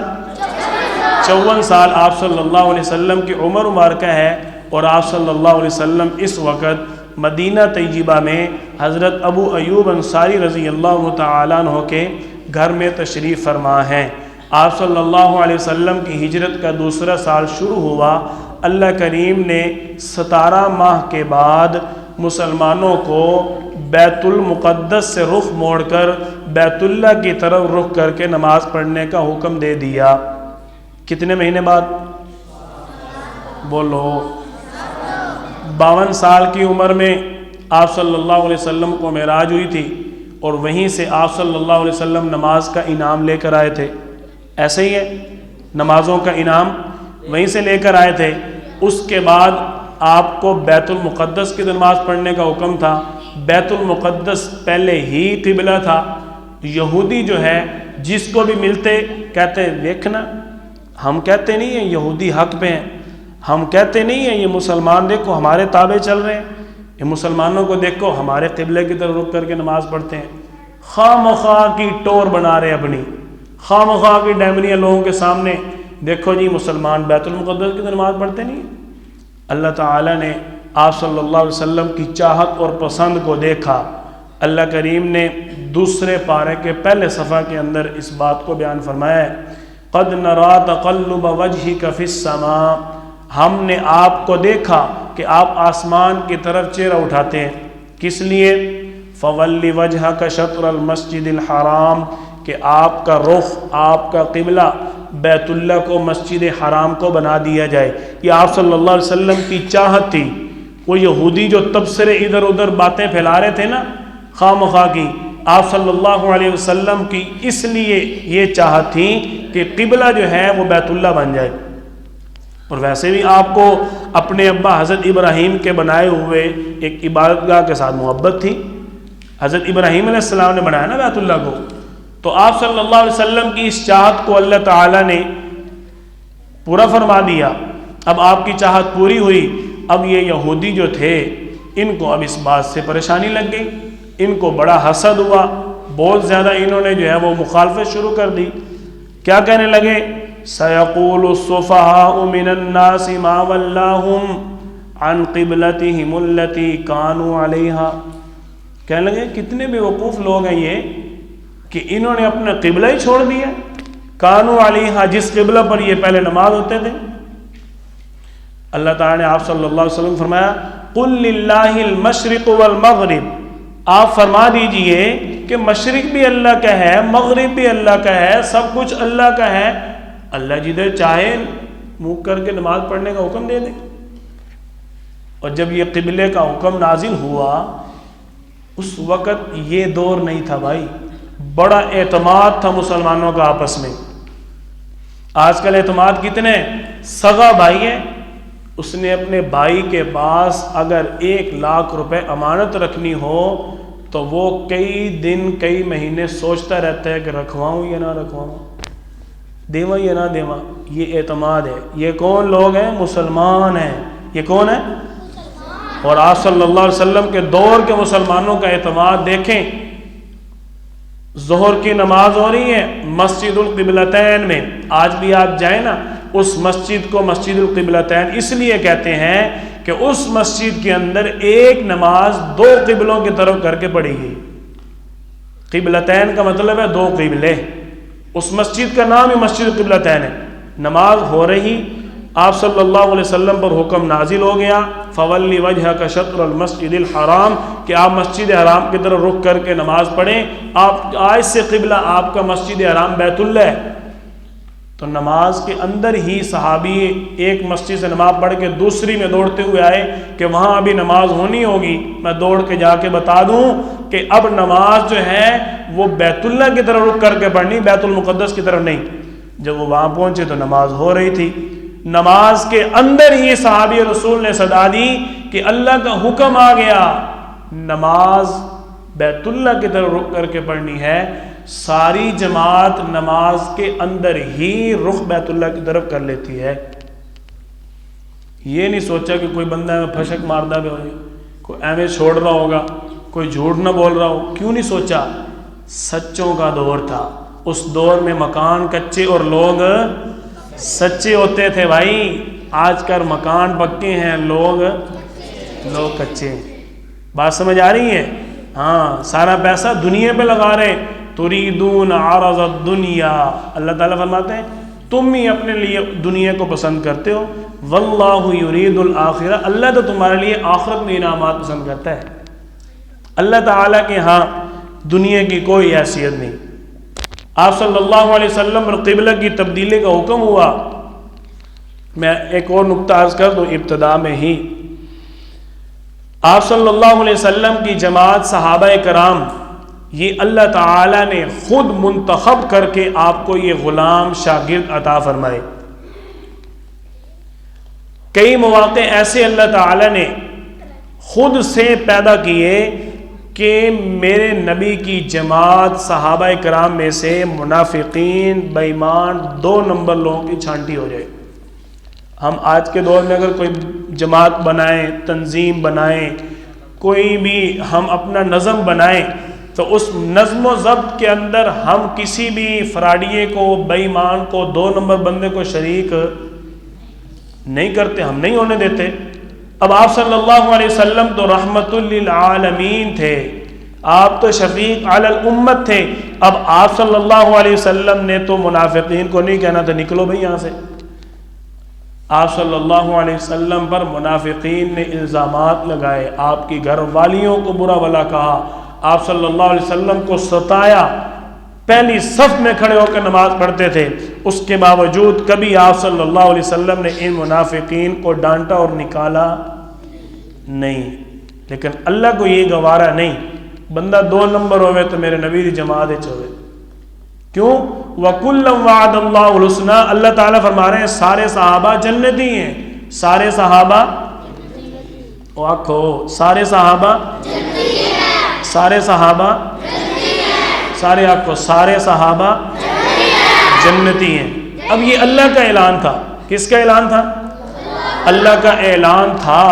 54 سال آپ صلی اللہ علیہ وسلم کی عمر مبارکہ ہے، اور آپ صلی اللہ علیہ وسلم اس وقت مدینہ طیبہ میں حضرت ابو ایوب انصاری رضی اللہ تعالیٰ عنہ کے گھر میں تشریف فرما ہیں. آپ صلی اللہ علیہ وسلم کی ہجرت کا دوسرا سال شروع ہوا. اللہ کریم نے 17 ماہ کے بعد مسلمانوں کو بیت المقدس سے رخ موڑ کر بیت اللہ کی طرف رخ کر کے نماز پڑھنے کا حکم دے دیا. کتنے مہینے بعد؟ بولو. 52 سال کی عمر میں آپ صلی اللہ علیہ وسلم کو معراج ہوئی تھی، اور وہیں سے آپ صلی اللہ علیہ وسلم نماز کا انعام لے کر آئے تھے. ایسے ہی ہے، نمازوں کا انعام وہیں سے لے کر آئے تھے. اس کے بعد آپ کو بیت المقدس کی نماز پڑھنے کا حکم تھا. بیت المقدس پہلے ہی قبلہ تھا. یہودی جو ہے جس کو بھی ملتے کہتے دیکھنا، ہم کہتے نہیں ہیں یہودی حق پہ ہیں، ہم کہتے نہیں ہیں یہ مسلمان دیکھو ہمارے تابع چل رہے ہیں، یہ مسلمانوں کو دیکھو ہمارے قبلے کی طرف رک کر کے نماز پڑھتے ہیں. خواہ مخواہ کی ٹور بنا رہے اپنی، خواہ مخواہ کی ڈیمریاں لوگوں کے سامنے، دیکھو جی مسلمان بیت المقدس کی نماز پڑھتے نہیں. اللہ تعالیٰ نے آپ صلی اللہ علیہ وسلم کی چاہت اور پسند کو دیکھا. اللہ کریم نے دوسرے پارے کے پہلے صفحہ کے اندر اس بات کو بیان فرمایا ہے، قد نرا تقلب وجهك في السماء، ہم نے آپ کو دیکھا کہ آپ آسمان کی طرف چہرہ اٹھاتے ہیں. کس لیے؟ فولی وجهك شطر المسجد الحرام، کہ آپ کا رخ، آپ کا قبلہ بیت اللہ کو مسجد حرام کو بنا دیا جائے. یہ آپ صلی اللہ علیہ وسلم کی چاہت تھی. وہ یہودی جو تبصرے ادھر ادھر باتیں پھیلا رہے تھے نا خواہ مخواہ کی، آپ صلی اللہ علیہ وسلم کی اس لیے یہ چاہت تھی کہ قبلہ جو ہے وہ بیت اللہ بن جائے. اور ویسے بھی آپ کو اپنے ابا حضرت ابراہیم کے بنائے ہوئے ایک عبادت گاہ کے ساتھ محبت تھی. حضرت ابراہیم علیہ السلام نے بنایا نا بیت اللہ کو. تو آپ صلی اللہ علیہ وسلم کی اس چاہت کو اللہ تعالیٰ نے پورا فرما دیا. اب آپ کی چاہت پوری ہوئی. اب یہ یہودی جو تھے ان کو اب اس بات سے پریشانی لگ گئی، ان کو بڑا حسد ہوا، بہت زیادہ انہوں نے جو ہے وہ مخالفت شروع کر دی. کیا کہنے لگے؟ سَيَقُولُ السُّفَهَاءُ مِنَ النَّاسِ مَا وَلَّاهُمْ عَنْ قِبْلَتِهِمُ الَّتِي كَانُوا عَلَيْهَا. کہنے لگے کتنے بے وقوف لوگ ہیں یہ کہ انہوں نے اپنا قبلہ ہی چھوڑ دیا. کانو علیہا، جس قبلہ پر یہ پہلے نماز ہوتے تھے. اللہ تعالیٰ نے آپ صلی اللہ علیہ وسلم فرمایا قُلْ لِلَّهِ الْمَشْرِقُ وَالْمَغْرِبُ، آپ فرما دیجئے کہ مشرق بھی اللہ کا ہے، مغرب بھی اللہ کا ہے، سب کچھ اللہ کا ہے. اللہ جدھر چاہے منہ کر کے نماز پڑھنے کا حکم دے دے. اور جب یہ قبلے کا حکم نازل ہوا اس وقت یہ دور نہیں تھا بھائی، بڑا اعتماد تھا مسلمانوں کا آپس میں. آج کل اعتماد کتنے؟ سگا بھائی ہے، اس نے اپنے بھائی کے پاس اگر 1,00,000 روپے امانت رکھنی ہو تو وہ کئی دن کئی مہینے سوچتا رہتا ہے کہ رکھواؤں یا نہ رکھواؤں، دیواں یا نہ دیواں. یہ اعتماد ہے. یہ کون لوگ ہیں؟ مسلمان ہیں. یہ کون ہے؟ اور آپ صلی اللہ علیہ وسلم کے دور کے مسلمانوں کا اعتماد دیکھیں. ظہر کی نماز ہو رہی ہے مسجد القبلتین میں، آج بھی آپ جائیں نا اس مسجد کو مسجد القبلتین اس لیے کہتے ہیں کہ اس مسجد کے اندر ایک نماز 2 قبلوں کی طرف کر کے پڑھی گئی. قبلتین کا مطلب ہے 2 قبلے. اس مسجد کا نام ہی مسجد القبلتین ہے. نماز ہو رہی، آپ صلی اللہ علیہ وسلم پر حکم نازل ہو گیا فولی وجهك شطر المسجد الحرام، کہ آپ مسجد حرام کی طرف رخ کر کے نماز پڑھیں. آپ آج سے قبلہ آپ کا مسجد حرام بیت اللہ ہے. تو نماز کے اندر ہی صحابی ایک مسجد سے نماز پڑھ کے دوسری میں دوڑتے ہوئے آئے کہ وہاں ابھی نماز ہونی ہوگی. میں دوڑ کے جا کے بتا دوں کہ اب نماز جو ہے وہ بیت اللہ کی طرف رخ کر کے پڑھنی، بیت المقدس کی طرف نہیں. جب وہ وہاں پہنچے تو نماز ہو رہی تھی. نماز کے اندر ہی صحابی رسول نے صدا دی کہ اللہ کا حکم آ گیا، نماز بیت اللہ کی طرف رخ کر کے پڑھنی ہے۔ ساری جماعت نماز کے اندر ہی رخ بیت اللہ کی طرف کر لیتی ہے۔ یہ نہیں سوچا کہ کوئی بندہ میں پھشک ماردہ بھی ہوگی، کوئی ایویں چھوڑ رہا ہوگا، کوئی جھوٹ نہ بول رہا ہو۔ کیوں نہیں سوچا؟ سچوں کا دور تھا، اس دور میں مکان کچے اور لوگ سچے ہوتے تھے بھائی۔ آج کل مکان پکے ہیں، لوگ کچے ہیں۔ بات سمجھ آ رہی ہے؟ ہاں، سارا پیسہ دنیا پہ لگا رہے ہیں۔ تریدون عرض الدنیا، اللہ تعالیٰ فرماتے ہیں تم ہی اپنے لیے دنیا کو پسند کرتے ہو، واللہ یرید الآخرہ، اللہ تو تمہارے لیے آخرت میں انعامات پسند کرتا ہے۔ اللہ تعالیٰ کے ہاں دنیا کی کوئی حیثیت نہیں۔ آپ صلی اللہ علیہ وسلم پر قبلہ کی تبدیلی کا حکم ہوا۔ میں ایک اور نقطہ عرض کر دوں ابتدا میں ہی، آپ صلی اللہ علیہ وسلم کی جماعت صحابہ کرام، یہ اللہ تعالیٰ نے خود منتخب کر کے آپ کو یہ غلام شاگرد عطا فرمائے۔ کئی مواقع ایسے اللہ تعالیٰ نے خود سے پیدا کیے کہ میرے نبی کی جماعت صحابہ کرام میں سے منافقین، بے ایمان، 2 نمبر لوگوں کی چھانٹی ہو جائے۔ ہم آج کے دور میں اگر کوئی جماعت بنائیں، تنظیم بنائیں، کوئی بھی ہم اپنا نظم بنائیں، تو اس نظم و ضبط کے اندر ہم کسی بھی فراڈیے کو، بے ایمان کو، 2 نمبر بندے کو شریک نہیں کرتے، ہم نہیں ہونے دیتے۔ اب آپ صلی اللہ علیہ وسلم تو رحمت للعالمین تھے، آپ تو شفیق علی الامت تھے۔ اب آپ صلی اللہ علیہ وسلم نے تو منافقین کو نہیں کہنا تھا نکلو بھئی یہاں سے۔ آپ صلی اللہ علیہ وسلم پر منافقین نے الزامات لگائے، آپ کی گھر والیوں کو برا بھلا کہا، آپ صلی اللہ علیہ وسلم کو ستایا، پہلی صف میں کھڑے ہو کر نماز پڑھتے تھے، اس کے باوجود کبھی آپ صلی اللہ علیہ وسلم نے ان منافقین کو ڈانٹا اور نکالا نہیں۔ لیکن اللہ کو یہ گوارا نہیں بندہ 2 نمبر ہوئے تو میرے نبی دی جماعت ہوئے۔ کیوں؟ وَكُلًّا وَعَدَ اللَّهُ الْحُسْنَى، اللہ تعالیٰ فرما رہے ہیں سارے صحابہ جنتی ہیں، سارے صحابہ آکھو، سارے صحابہ سارے صحابہ سارے آکھو، سارے صحابہ جنتی ہیں۔ اب یہ اللہ کا اعلان تھا، کس کا اعلان تھا؟ اللہ کا اعلان تھا۔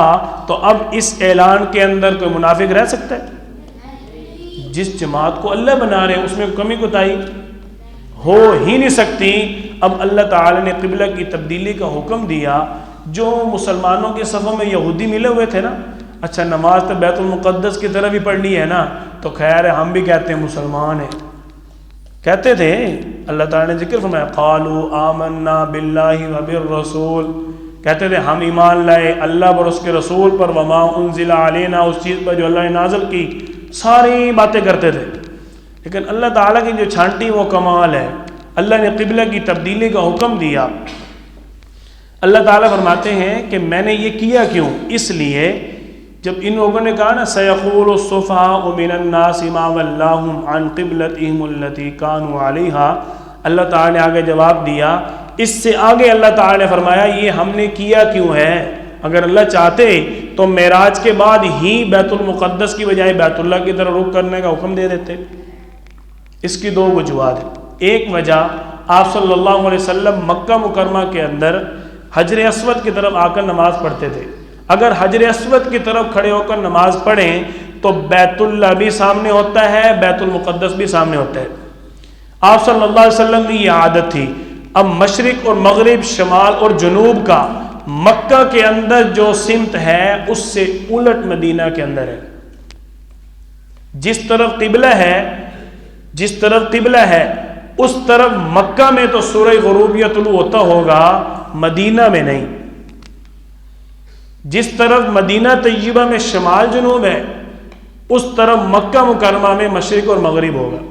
تو اب اس اعلان کے اندر کوئی منافق رہ سکتا ہے؟ جس جماعت کو اللہ بنا رہے ہیں اس میں کمی کوتاہی ہو ہی نہیں سکتی۔ اب اللہ تعالی نے قبلہ کی تبدیلی کا حکم دیا۔ جو مسلمانوں کے صفوں میں یہودی ملے ہوئے تھے نا، اچھا نماز تو بیت المقدس کی طرف ہی پڑھنی ہے نا، تو خیر ہے ہم بھی کہتے ہیں مسلمان ہیں، کہتے تھے۔ اللہ تعالی نے ذکر فرمایا قالوا آمنا باللہ وبالرسول، کہتے تھے ہم ایمان لائے اللہ اور اس کے رسول پر، وما انزل علینا، اس چیز پر جو اللہ نے نازل کی، ساری باتیں کرتے تھے۔ لیکن اللہ تعالیٰ کی جو چھانٹی وہ کمال ہے، اللہ نے قبلہ کی تبدیلی کا حکم دیا۔ اللہ تعالیٰ فرماتے ہیں کہ میں نے یہ کیا کیوں؟ اس لیے جب ان لوگوں نے کہا نا سیقول الصفہاء من الناس ما ولاہم عن قبلتہم التی کانوا علیہا، اللہ تعالیٰ نے آگے جواب دیا۔ اس سے آگے اللہ تعالیٰ نے فرمایا یہ ہم نے کیا کیوں ہے؟ اگر اللہ چاہتے تو معراج کے بعد ہی بیت المقدس کی بجائے بیت اللہ کی طرف رخ کرنے کا حکم دے دیتے۔ اس کی 2 وجوہات ہیں۔ ایک وجہ، آپ صلی اللہ علیہ وسلم مکہ مکرمہ کے اندر حجر اسود کی طرف آ کر نماز پڑھتے تھے۔ اگر حجر اسود کی طرف کھڑے ہو کر نماز پڑھیں تو بیت اللہ بھی سامنے ہوتا ہے، بیت المقدس بھی سامنے ہوتا ہے۔ آپ صلی اللہ علیہ وسلم کی یہ عادت تھی۔ اب مشرق اور مغرب، شمال اور جنوب کا مکہ کے اندر جو سمت ہے اس سے الٹ مدینہ کے اندر ہے۔ جس طرف قبلہ ہے اس طرف مکہ میں تو سورہ غروب یا طلوع ہوتا ہوگا، مدینہ میں نہیں۔ جس طرف مدینہ طیبہ میں شمال جنوب ہے اس طرف مکہ مکرمہ میں مشرق اور مغرب ہوگا۔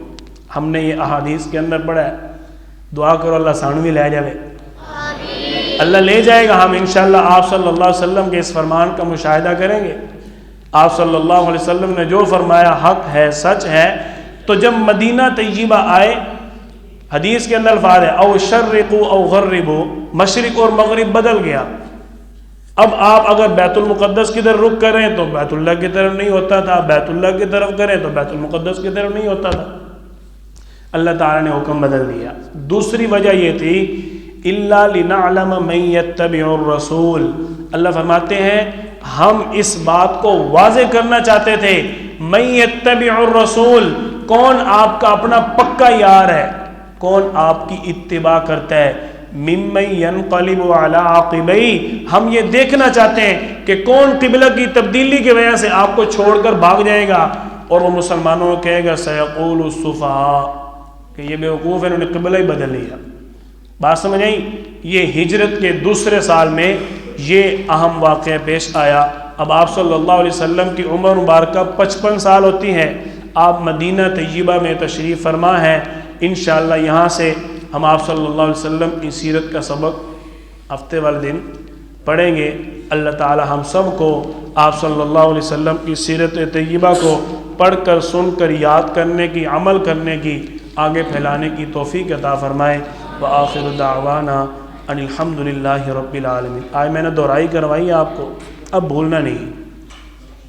ہم نے یہ احادیث کے اندر پڑھا ہے۔ دعا کرو اللہ سانوی لے جائے، اللہ لے جائے گا۔ ہم انشاءاللہ آپ صلی اللہ علیہ وسلم کے اس فرمان کا مشاہدہ کریں گے۔ آپ صلی اللہ علیہ وسلم نے جو فرمایا حق ہے، سچ ہے۔ تو جب مدینہ طیبہ آئے، حدیث کے اندر الفاظ ہے او شرقو او غربو، مشرق اور مغرب بدل گیا. اب آپ اگر بیت المقدس کی طرف رخ کریں تو بیت اللہ کی طرف نہیں ہوتا تھا، بیت اللہ کی طرف کریں تو بیت المقدس کی طرف نہیں ہوتا تھا. اللہ تعالیٰ نے حکم بدل دیا. دوسری وجہ یہ تھی الا لنعلم من یتبع الرسول، اللہ فرماتے ہیں ہم اس بات کو واضح کرنا چاہتے تھے من یتبع الرسول، کون آپ کا اپنا پکا یار ہے، کون آپ کی اتباع کرتا ہے. ممن ینقلب علی عاقبیہ، ہم یہ دیکھنا چاہتے ہیں کہ کون قبلہ کی تبدیلی کی وجہ سے آپ کو چھوڑ کر بھاگ جائے گا اور وہ مسلمانوں کو کہے گا سیقول السفہاء، کہ یہ بیوقوف ہے، انہوں نے قبلہ ہی بدل لیا. بات سمجھ آئی؟ یہ ہجرت کے دوسرے سال میں یہ اہم واقعہ پیش آیا. اب آپ صلی اللہ علیہ وسلم کی عمر مبارکہ 55 سال ہوتی ہے. آپ مدینہ طیبہ میں تشریف فرما ہے. انشاءاللہ یہاں سے ہم آپ صلی اللہ علیہ وسلم کی سیرت کا سبق ہفتے والے دن پڑھیں گے. اللہ تعالی ہم سب کو آپ صلی اللہ علیہ وسلم کی سیرت طیبہ کو پڑھ کر، سن کر، یاد کرنے کی، عمل کرنے کی، آگے پھیلانے کی توفیق عطا فرمائے. وآخر دعوانا ان الحمد للہ رب العالمین. آج میں نے دہرائی کروائی آپ کو، اب بھولنا نہیں.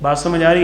بات سمجھ آ رہی؟